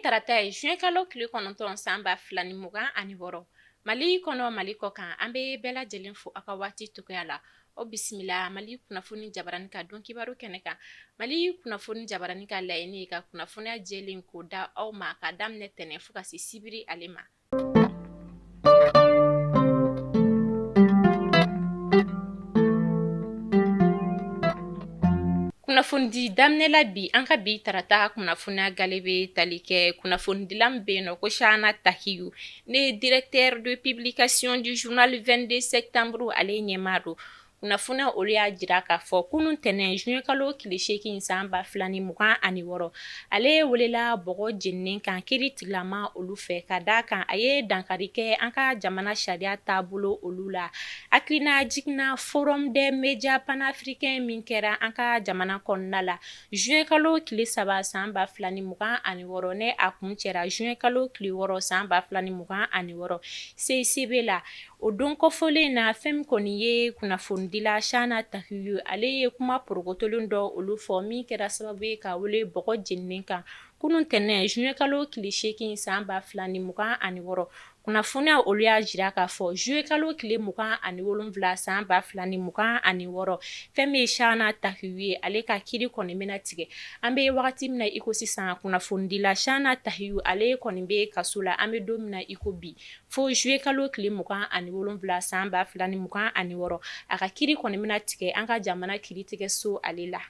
tarata ye juin kalo tile 9 san 2026 Mali kɔnɔ Mali kɔ kan an bɛ bɛɛ lajɛlen fo a ka waati togoya la. O bisimila Mali kunnafoni jabarani ka don kibaru kɛnɛ kan. Mali kunnafoni jabarani ka laɲini ye ka kunnafoniya jɛlen ko da aw ma ka daminɛ tɛnɛn fo ka se sibiri ale ma. Kunnafoni daminɛla bi an ka bi tarata kunnafoniya gale bɛ tali kɛ kunnafonidilan bɛ yen nɔ ko Chana Tahiyu ne directeur de publication du journal 22 septembre ale ɲɛmaa don. Kunnafoniya olu y'a jira k'a fɔ kunun tɛnɛn juin kalo tile 8 san 2026 ale welela bɔgɔ jeninen kan kiiri tigilama olu fɛ ka d'a kan a ye dankari kɛ an ka jamana sariya taabolo olu la. Hakilina jiginna forum des médias panafricains min kɛra an ka jamana kɔnɔna la juin kalo tile 3 san 2026 ne a kun cɛra juin kalo tile 6 san 2026 CICB la. O don kɔfɔlen na fɛn min kɔni ye kunnafonidila Chana Tahiyu ale ye kuma porokotolen dɔ olu fɔ min kɛra sababu ye ka wele bɔgɔ jeninen kan kunun tɛnɛn juin kalo tile 8 san 2026 kunnafoniya olu y'a jira k'a fɔ juin kalo tile 27 san 2026 fɛn min ye Chana Tahiyu ye ale ka kiiri kɔni bɛna tigɛ. An bɛ wagati min na i ko sisan kunnafonidila Chana Tahiyu ale kɔni bɛ kaso la an bɛ don min na i ko bi fo juin kalo tile 27 san 2026 a ka kiiri kɔni bɛna tigɛ an ka jamana kiiritigɛso ale la.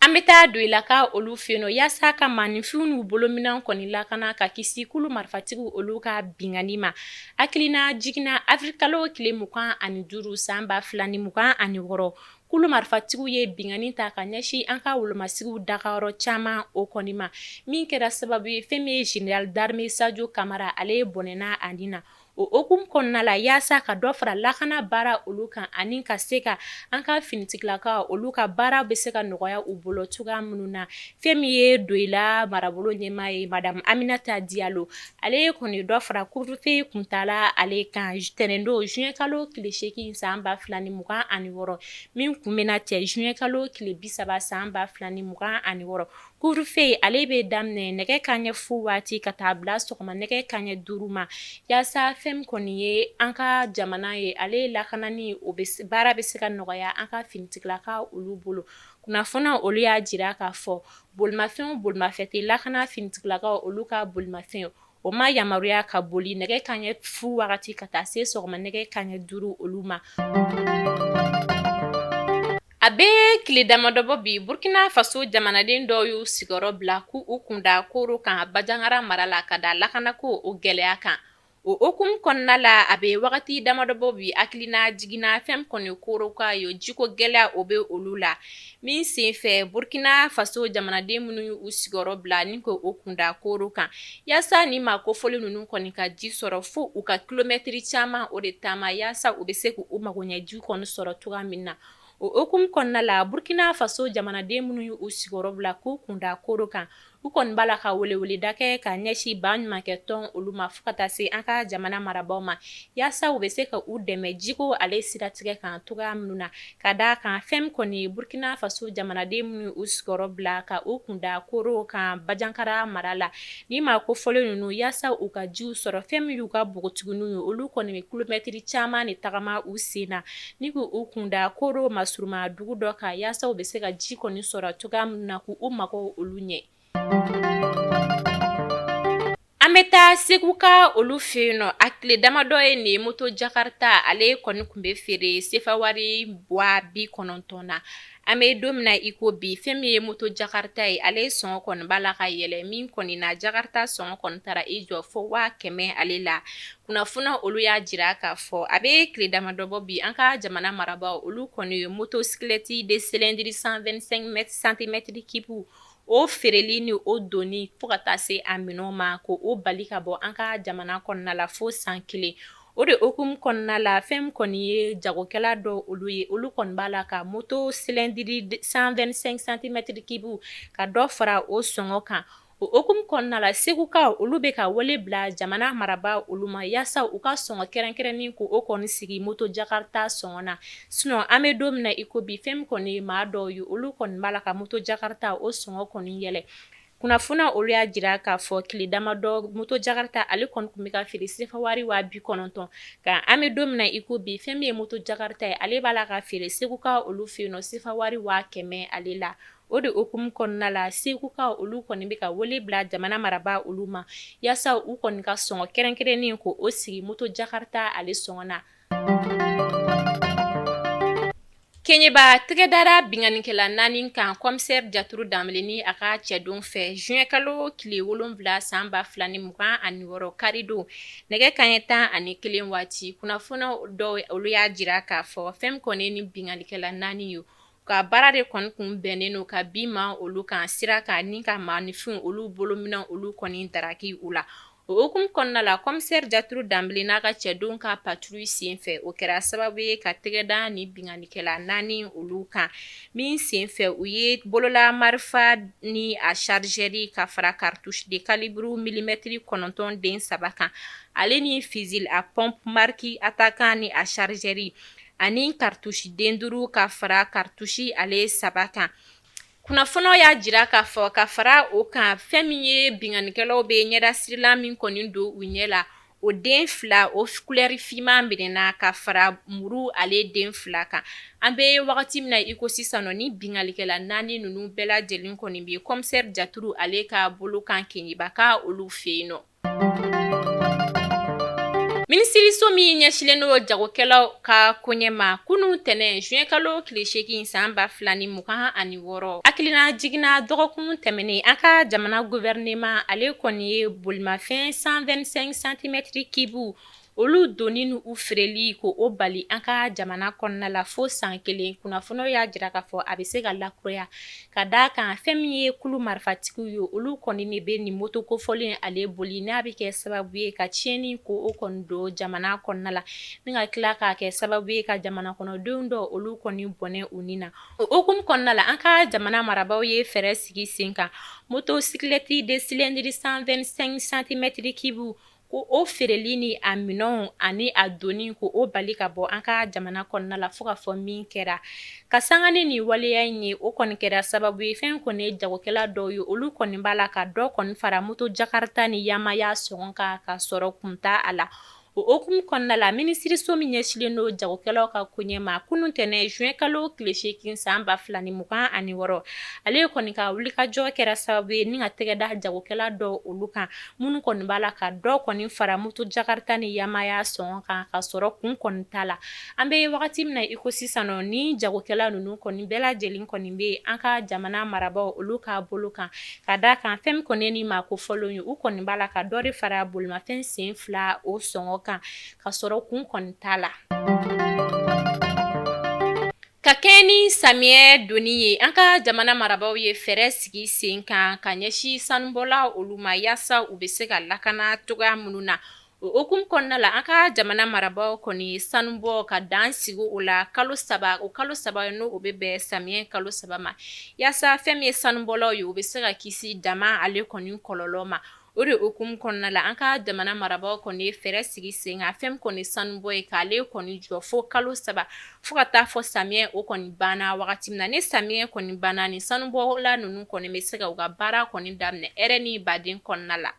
An bɛ taa don i la ka olu fɛ yen nɔ yaasa ka maaninfinw n'u bolominɛw kɔni lakana ka kisi kulu marifatigiw olu ka bingani ma. Hakilina jiginna avril kalo tile 25 san 2026 kulu marifatigiw ye bingani ta ka ɲɛsin an ka wolomasigiw dagayɔrɔ caman o kɔni ma min kɛra sababu ye fɛn min ye général d'armée Sajo Kamara ale ye bɔnɛna a nin na. O hukumu kɔnɔna la yaasa ka dɔ fara lakana baara olu kan ani ka se ka an ka finitigilakaw olu ka baara bɛ se ka nɔgɔya u bolo cogoya minnu na fɛn min ye Doila marabolo ɲɛmaa ye madame Aminata Diallo ale ye kɔni dɔ fara couvre-feu kuntala ale kan tɛnɛndon juin kalo tile 8 san 2026 min kun bɛna cɛ juin kalo tile 30 san 2026 couvre-feu ale bɛ daminɛ nɛgɛ kanɲɛ fu waati ka taa bila sɔgɔma nɛgɛ kanɲɛ 5 ma yaasa fɛn kɔni ye an ka jamana ye ale lakanani o bɛ baara bɛ se ka nɔgɔya an ka finitigilakaw olu bolo. Kunnafoniya olu y'a jira k'a fɔ bolimafɛn tɛ lakana finitigilakaw olu ka bolimafɛn o ma yamaruya ka boli nɛgɛ kanɲɛ fu wagati ka taa se sɔgɔma nɛgɛ kanɲɛ 5 olu ma. A bɛ tile damadɔ bɔ bi Burkina Faso jamanaden dɔw y'u sigiyɔrɔ bila k'u kunda kooro kan Bajangara mara la ka da lakanako o gɛlɛya kan. O hukumu kɔnɔna la a bɛ wagati damadɔ bɔ bi hakilina jiginna fɛn kɔni kooro ka ye jiko gɛlɛya o bɛ olu la min senfɛ Burkina Faso jamanaden minnu y'u sigiyɔrɔ bila ni ko o kunda kooro kan yaasa ni ma kofɔli ninnu kɔni ka ji sɔrɔ fo u ka kilomɛtiri caman o de taama yaasa u bɛ se k'u magoɲɛji kɔni sɔrɔ cogoya min na. O hukumu kɔnɔna la Burkina Faso jamanaden minnu y'u sigiyɔrɔ bila k'u kunda kooro kan u kɔni b'a la ka weleweleda kɛ ka ɲɛsin ba ɲumankɛ tɔn olu ma fo ka taa se an ka jamana marabaaw ma yaasa u bɛ se ka u dɛmɛ jiko ale siratigɛ kan cogoya minnu na ka d'a kan fɛn min kɔni ye Burkina Faso jamanaden minnu y'u sigiyɔrɔ bila ka u kunda kooro kan Bajankara mara la ni ma kofɔlen ninnu yaasa u ka jiw sɔrɔ fɛn min y'u ka bogotigininw ye olu kɔni bɛ kilomɛtiri caman de tagama u sen na ni k'u kunda kooro masuruma dugu dɔ kan yaasa u bɛ se ka ji kɔni sɔrɔ cogoya minnu na k'u mago olu ɲɛ. An bɛ taa Segu ka olu fɛ yen nɔ a tile damadɔ ye nin ye moto Jakarta ale kɔni tun bɛ feere sefa wari 90,000 na. An bɛ don min na i ko bi fɛn min ye moto Jakarta ye ale sɔngɔ kɔni b'a la ka yɛlɛ min kɔni na Jakarta sɔngɔ kɔni taara i jɔ fo 100,000 ale la. Kunnafoniya olu y'a jira k'a fɔ a bɛ tile damadɔ bɔ bi an ka jamana marabaaw olu kɔni ye motocyclette de cylindre 125 cm kipu o feereli ni o doni fo ka taa se a minɛnw ma ko o bali ka bɔ an ka jamana kɔnɔna la fo san 1 o de hukumu kɔnɔna la fɛn min kɔni ye jagokɛla dɔ olu ye olu kɔni b'a la ka moto cylindre 125 cm kipu ka dɔ fara o sɔngɔ kan. O hukumu kɔnɔna la segukaw olu bɛ ka wele bila jamana marabaa olu ma yaasa u ka sɔngɔ kɛrɛnkɛrɛnnen ko o kɔni sigi moto Jakarta sɔngɔ na sinon an bɛ don min na i ko bi fɛn min kɔni ye maa dɔw ye olu kɔni b'a la ka moto Jakarta o sɔngɔ kɔni yɛlɛ kunnafuna olu y'a jira k'a fɔ tile damadɔ moto jakarta ale kɔni kun bɛ ka feere sefa wari 90,000 ka an bɛ don min na i ko bi fɛn min ye moto jakarta ye ale b'a la ka feere seguka olu fɛ yen nɔ sefa wari 100,000 ale la. O de hukumu kɔnɔna la seguka olu kɔni bɛ ka wele bila jamana marabaa olu ma yaasa u kɔni ka sɔngɔ kɛrɛnkɛrɛnnen ko o sigi moto jakarta ale sɔngɔ na. Keɲeba tɛgɛdara binganikɛla 4 kan commissaire Jaturu Danbele ni a ka cɛdon fɛ juin kalo tile 7 san 2026 karido nɛgɛ kanɲɛ 11 waati kunnafoni dɔw olu y'a jira k'a fɔ fɛn kɔni ni binganikɛla 4 ye ka baara de kɔni kun bɛnnen no ka bi ma olu kan sira kan ni ka maanifin olu bolominɛ olu kɔni daraki u la. O hukumu kɔnɔna la commissaire Jaturu Danbele n'a ka cɛdon ka patrouille senfɛ o kɛra sababu ye ka tɛgɛda ni binganikɛla 4 olu kan min senfɛ u ye bolola marifa ni a chargeur ka fara cartouche de calibre millimètre 9 den 3 kan ale ni fusil à pompe marque attaquant ni a chargeur ani cartouche den 5 ka fara cartouche ale 3 kan. Kunnafoniw y'a jira k'a fɔ ka fara o kan fɛn min ye binganikɛlaw bɛ ɲɛdasirila min kɔni don u ɲɛ la o den 2 o couleur fiman minɛna ka fara muru ale den 2 kan. An bɛ wagati min na i ko sisan nɔ ni binganikɛla 4 ninnu bɛɛ lajɛlen kɔni bɛ commissaire Jaturu ale ka bolo kan Keɲeba ka olu fɛ yen nɔ. Minisiriso min ɲɛsilen n'o jagokɛlaw ka koɲɛ ma kunun tɛnɛn juin kalo tile 8 san 2026 hakilina jiginna dɔgɔkun tɛmɛnen an ka jamana gouvernement ale kɔni ye bolimafɛn 125 cm kibu olu donni ni u feereli ko o bali an ka jamana kɔnɔna la fo san 1 kunnafoniw y'a jira k'a fɔ a bɛ se ka lakuraya ka d'a kan fɛn min ye kulu marifatigiw ye olu kɔni de bɛ nin moto kofɔlen ale boli n'a bɛ kɛ sababu ye ka tiɲɛni ko o kɔni don jamana kɔnɔna la ni ka tila k'a kɛ sababu ye ka jamana kɔnɔdenw dɔ olu kɔni bɔnɛ u ni na. O hukumu kɔnɔna la an ka jamana marabaaw ye fɛɛrɛ sigi sen kan motocyclette de cylindre 125 cm kibu ko o feereli ni a minɛnw ani a donni ko o bali ka bɔ an ka jamana kɔnɔna la fo ka fɔ min kɛra ka sanga ni nin waleya in ye o kɔni kɛra sababu ye fɛn kɔni ye jagokɛla dɔw ye olu kɔni b'a la ka dɔ kɔni fara moto jakarta ni yamaya sɔngɔ kan ka sɔrɔ kun t'a a la. O hukumu kɔnɔna la minisiriso min ɲɛsilen n'o jagokɛlaw ka koɲɛ ma kunun tɛnɛn juin kalo tile 8 san 2026 ale kɔni ka wulikajɔ kɛra sababu ye ni ka tɛgɛda jagokɛla dɔw olu kan minnu kɔni b'a la ka dɔ kɔni fara moto jakarta ni yamaya sɔngɔ kan ka sɔrɔ kun kɔni t'a la. An bɛ wagati min na i ko sisan nɔ ni jagokɛla ninnu kɔni bɛɛ lajɛlen kɔni bɛ an ka jamana marabaaw olu ka bolo kan ka d'a kan fɛn min kɔni ni maa kofɔlenw ye u kɔni b'a la ka dɔ de fara bolimafɛn sen 2 o sɔngɔ kan ka sɔrɔ kun kɔni t'a la. Ka kɛɲɛ ni samiyɛ donni ye an ka jamana marabaaw ye fɛɛrɛ sigi sen kan ka ɲɛsin sanubɔla olu ma yaasa u bɛ se ka lakana cogoya minnu na. O hukumu kɔnɔna la an ka jamana marabaaw kɔni ye sanubɔ ka dan sigi o la kalo 3 n'o bɛ bɛn samiyɛ kalo 3 ma yaasa fɛn min ye sanubɔlaw ye u bɛ se ka kisi dama ale kɔni kɔlɔlɔ ma. O de hukumu kɔnɔna la an ka jamana marabaaw kɔni ye fɛɛrɛ sigi sen kan fɛn kɔni sanubɔ ye k'ale kɔni jɔ fo kalo 3 fo ka taa fɔ samiyɛ o kɔni banna wagati min na ni samiyɛ kɔni banna ni sanubɔla ninnu kɔni bɛ se ka u ka baara kɔni daminɛ hɛrɛ ni baden kɔnɔna la.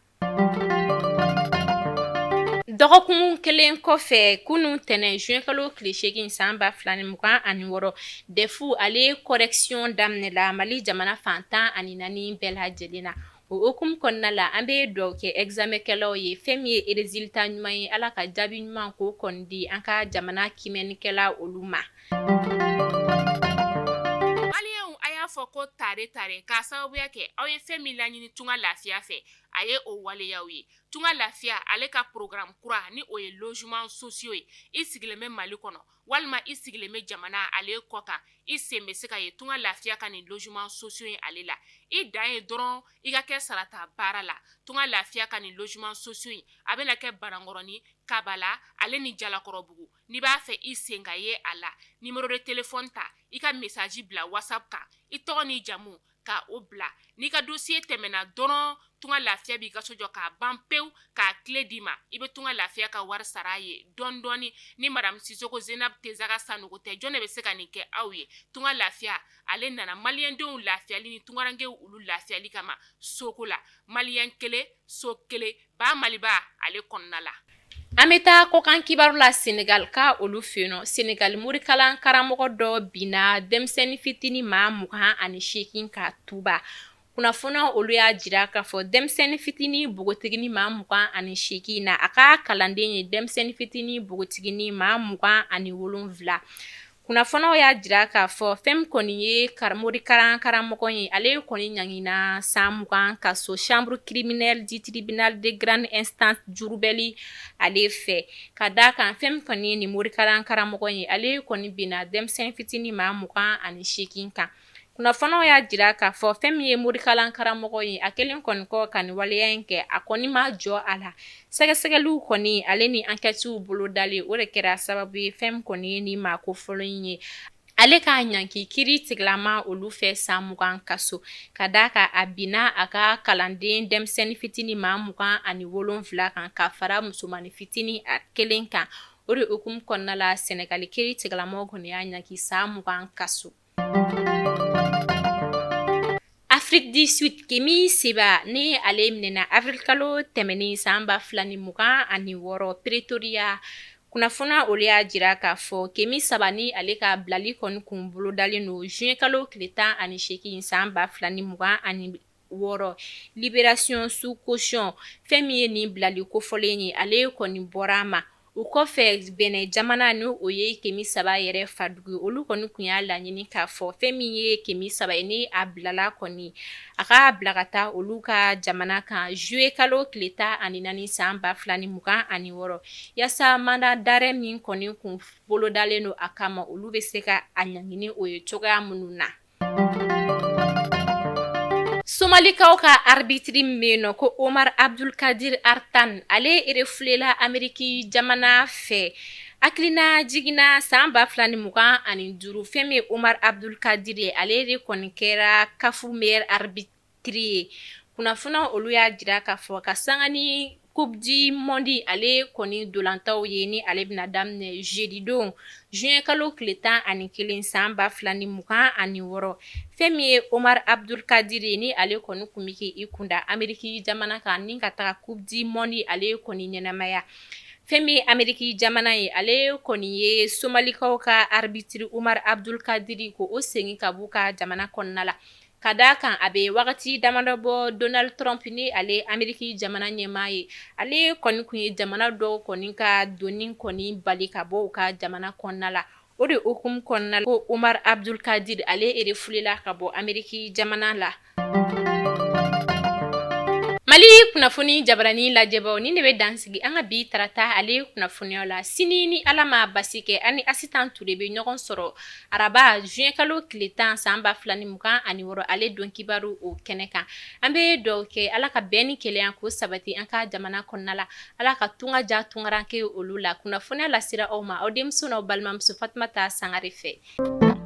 Dɔgɔkun kelen kɔfɛ kunun tɛnɛn juin kalo tile 8 san 2026 DEF ale correction daminɛla Mali jamana fantan ani 4 bɛɛ lajɛlen na. O hukumu kɔnɔna la an bɛ dugawu kɛ examenkɛlaw ye fɛn min ye résultat ɲuman ye Ala ka jaabi ɲuman k'o kɔni di an ka jamana kimɛnnikɛla olu ma. A y'a fɔ ko tare k'a sababuya kɛ aw ye fɛn min laɲini tunga lafiya fɛ a ye o waleyaw ye. Tunga lafiya ale ka programme kura ni o ye logement sociaux ye i sigilen bɛ Mali kɔnɔ walima i sigilen bɛ jamana ale kɔ kan i sen bɛ se ka ye tunga lafiya ka nin logement sociaux ye ale la i dan ye dɔrɔn i ka kɛ sarata baara la. Tunga lafiya ka nin logement sociaux ye a bɛna kɛ Banankɔrɔni, Kabala ale ni Jalakɔrɔbugu n'i b'a fɛ i sen ka ye a la numéro de téléphone ta i ka message bila WhatsApp kan i tɔgɔ ni jamu ka o bila n'i ka dossier tɛmɛna dɔrɔn tunga lafiya b'i ka so jɔ k'a ban pewu k'a tile d'i ma i bɛ tunga lafiya ka wari sara ye dɔɔni dɔɔni ni madame Sisoko Zenab Tesaga Sanogo tɛ jɔn de bɛ se ka nin kɛ aw ye tunga lafiya ale nana maliyɛndenw lafiyali ni tungarankew olu lafiyali kama soko la maliyɛn kelen so kelen ba maliba ale kɔnɔna la. An bɛ taa kɔkan kibaru la Senegal ka olu fɛ yen nɔ Senegal morikalan karamɔgɔ dɔ binna denmisɛnnin fitinin maa 28 ka tuba kunnafoniw olu y'a jira k'a fɔ denmisɛnnin fitinin bogotigini maa 28 na a ka kalanden ye denmisɛnnin fitinin bogotigini maa 27 kunnafoniw y'a jira k'a fɔ fɛn kɔni ye morikalan karamɔgɔ ye ale kɔni ɲangina san 20 ka so chambre criminelle du tribunal de grande instance Diourbel ale fɛ ka d'a kan fɛn kɔni ni morikalan karamɔgɔ ye ale kɔni binna denmisɛnnin fitinin maa 28 kan kunnafoniw y'a jira k'a fɔ fɛn min ye morikalan karamɔgɔ ye a kelen kɔni kɔ ka nin waleya in kɛ a kɔni ma jɔ a la sɛgɛsɛgɛliw kɔni ale ni enquêtew bolo dalen o de kɛra sababu ye fɛn kɔni ye ni maa kofɔlɔ in ye ale k'a ɲanki kiri tigilama olu fɛ san 20 kaso ka d'a kan a binna a ka kalanden denmisɛnnin fitinin maa 27 kan ka fara musomanin fitinin a kelen kan o de hukumu kɔnɔna la Senegal kiri tigilamaw kɔni y'a ɲanki san 20 kaso. Afrique du Sud Kemi Seba ni ale minɛna avril kalo tɛmɛnen san 2026 Pretoria kunnafoniya olu y'a jira k'a fɔ Kemi Seba ni ale ka bilali kɔni kun bolo dalen don juin kalo tile 18 san 2026 Libération sous caution fɛn min ye nin bilali kofɔlen ye ale kɔni bɔra ma o kɔfɛ Benin jamana ni o ye Kemi Seba yɛrɛ fadugu olu kɔni kun y'a laɲini k'a fɔ fɛn min ye Kemi Seba ye ni a bilala kɔni a ka bila ka taa olu ka jamana kan juillet kalo tile 14 san 2026 yasa mandat d'arrêt min kɔni kun bolodalen don a kama olu bɛ se ka a ɲangini o ye cogoya minnu na. Somalikaw ka arbitre min bɛ yen nɔ ko Omar Abdulkadir Artan ale refulela Ameriki jamana fɛ hakilina jiginna san 2025 fɛn min ye Omar Abdulkadir ye ale de kɔni kɛra CAF meilleur arbitre ye kunnafoniw olu y'a jira k'a fɔ ka sanga ni Coupe du Monde ale kɔni dolantaw ye ni ale bɛna daminɛ jeudi don juin kalo tile 11 san 2026 fɛn min ye Omar Abdulkadir ye ni ale kɔni kun bɛ k'i kunda Ameriki jamana kan ni ka taga Coupe du Monde ale kɔni ɲɛnamaya fɛn min ye Ameriki jamana ye ale kɔni ye Somalikaw ka arbitre Omar Abdulkadir ko o segin ka b'u ka jamana kɔnɔna la ka d'a kan a bɛ wagati damadɔ bɔ Donald Trump ni ale Ameriki jamana ɲɛmaa ye ale kɔni kun ye jamana dɔw kɔni ka donni kɔni bali ka bɔ u ka jamana kɔnɔna la o de hukumu kɔnɔna la ko Omar Abdulkadir ale refulela ka bɔ Ameriki jamana la. Mali kunnafoni jabarani lajɛbaw ni ne bɛ dansigi an ka bi tarata ale kunnafoniyaw la sini ni ala ma basi kɛ ani Asitan Ture bɛ ɲɔgɔn sɔrɔ araba juin kalo tile 10 san 2026 ale don kibaru o kɛnɛ kan an bɛ dugawu kɛ ala ka bɛn ni kelenya ko sabati an ka jamana kɔnɔna la ala ka tunga ja tungaranke olu la kunnafoniya lasira aw ma aw denmuso n'aw balimamuso Fatumata Sangare fɛ.